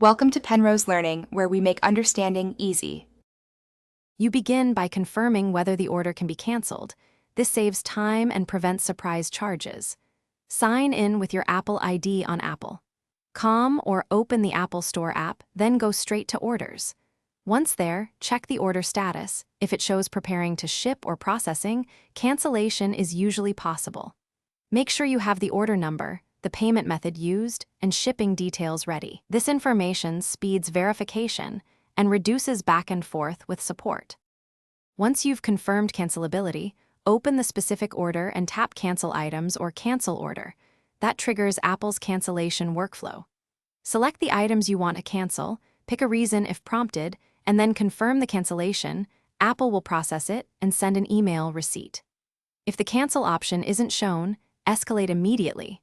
Welcome to Penrose Learning, where we make understanding easy. You begin by confirming whether the order can be canceled. This saves time and prevents surprise charges. Sign in with your Apple ID on Apple. Or open the Apple Store app, then go straight to Orders. Once there, check the order status. If it shows preparing to ship or processing, cancellation is usually possible. Make sure you have the order number, the payment method used, and shipping details ready. This information speeds verification and reduces back and forth with support. Once you've confirmed cancelability, open the specific order and tap Cancel Items or Cancel Order. That triggers Apple's cancellation workflow. Select the items you want to cancel, pick a reason if prompted, and then confirm the cancellation. Apple will process it and send an email receipt. If the cancel option isn't shown, escalate immediately.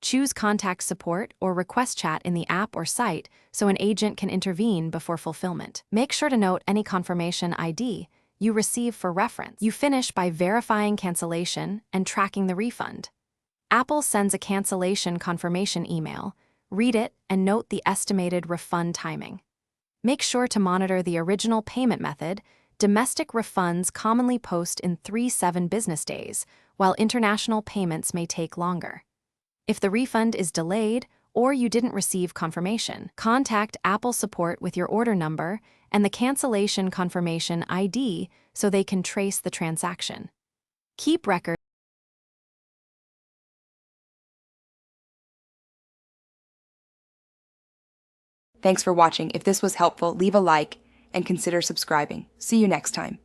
Choose Contact Support or Request Chat in the app or site so an agent can intervene before fulfillment. Make sure to note any confirmation ID you receive for reference. You finish by verifying cancellation and tracking the refund. Apple sends a cancellation confirmation email. Read it and note the estimated refund timing. Make sure to monitor the original payment method. Domestic refunds commonly post in 3-7 business days, while international payments may take longer. If the refund is delayed or you didn't receive confirmation, contact Apple support with your order number and the cancellation confirmation ID so they can trace the transaction. Keep records. Thanks for watching. If this was helpful, leave a like and consider subscribing. See you next time.